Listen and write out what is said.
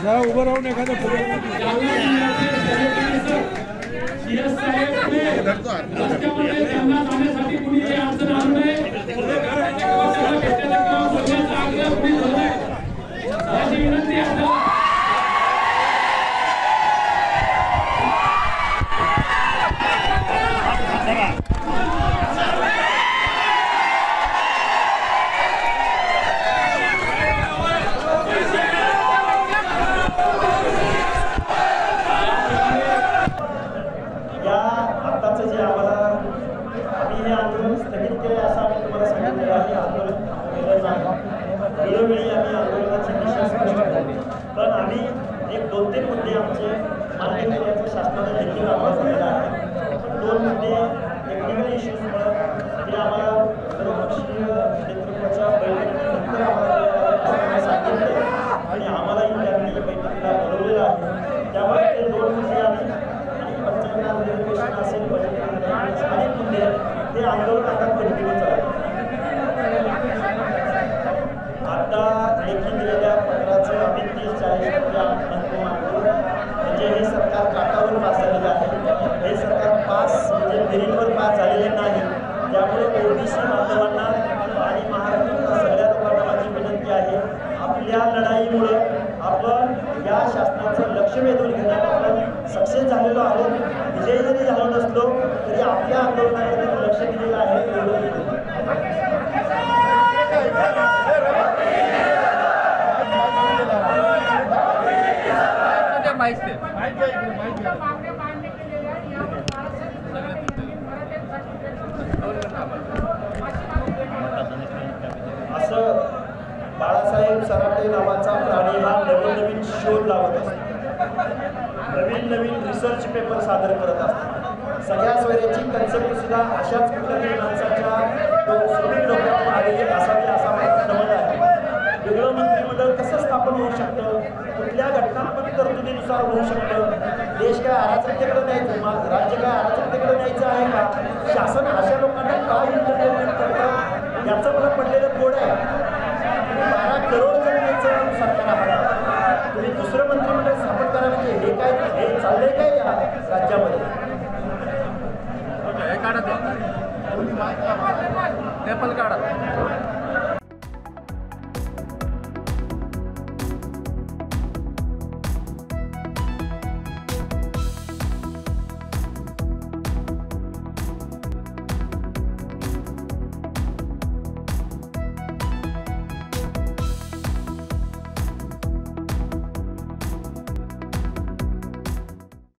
जरा उभं राहून एखादं रस्त्यामध्ये त्यांना जाण्यासाठी कुणी काही अडचण आणू नये, याची विनंती आपल्याला. वेळोवेळी आम्ही आंदोलनाची दिशा स्पष्ट केली, पण आम्ही एक 2-3 मुद्दे आमचे मान्य केल्याचं शासनाने देखील आवाज दिलेला आहे. 2 मुद्दे टेक्निकल इश्यूजमुळे ते आम्हाला सर्वपक्षीय नेतृत्वाच्या बैठकीनंतर आम्हाला सांगितलं आणि आम्हालाही त्यांनी बैठकीला बोलवलेलं आहे. त्यामुळे ते 2 मुद्दे आम्ही पंचायत अधिवेशन असेल, बजेट अनेक मुद्दे ते आंदोलन आता कंटिन्यू चालू. आता लेखी दिलेल्या पत्राचं आम्ही 30-40% मानतो. म्हणजे हे सरकार काटावर पास झालेलं आहे. हे सरकार पास म्हणजे मेरिटवर पास झालेले नाही. त्यामुळे ओबीसी बांधवांना आणि महाराष्ट्रातल्या सगळ्या लोकांना माझी विनंती आहे, आपल्या लढाईमुळं आपण या शासनाचं लक्ष वेधून घेण्यात आपण सक्सेस झालेलो आहोत. विजयी जरी झालो नसलो तरी आपल्या आंदोलनाकडे लक्ष दिलेलं आहे. असं बाळासाहेब सराटे नावाचा प्राणी हा नवीन शोध लावत असतो, नवीन रिसर्च पेपर सादर करत असतो. सगळ्या सोयऱ्याची कन्सेप्ट सुद्धा अशाच कुठल्यातरी माणसाच्या डोक्यातून आलेली असावी असा माझा समज आहे. वेगळं मंत्रिमंडळ कसं स्थापन होऊ शकतं, कुठल्या घटनात्मक तरतुदीनुसार होऊ शकतं, देश काय अराजकतेकडे न्यायचं, राज्य काय अराजकतेकडे न्यायचं आहे का, शासन अशा लोकांना का इंटरटेनमेंट करतं, याचं मला पडलेलं कोड आहे. 12 करोड जनतेचं सरकार आम्हाला, तुम्ही दुसरं मंत्रिमंडळ स्थापन करा म्हणजे हे काय, हे चाललंय काय या राज्यामध्ये. काढा ते काढा.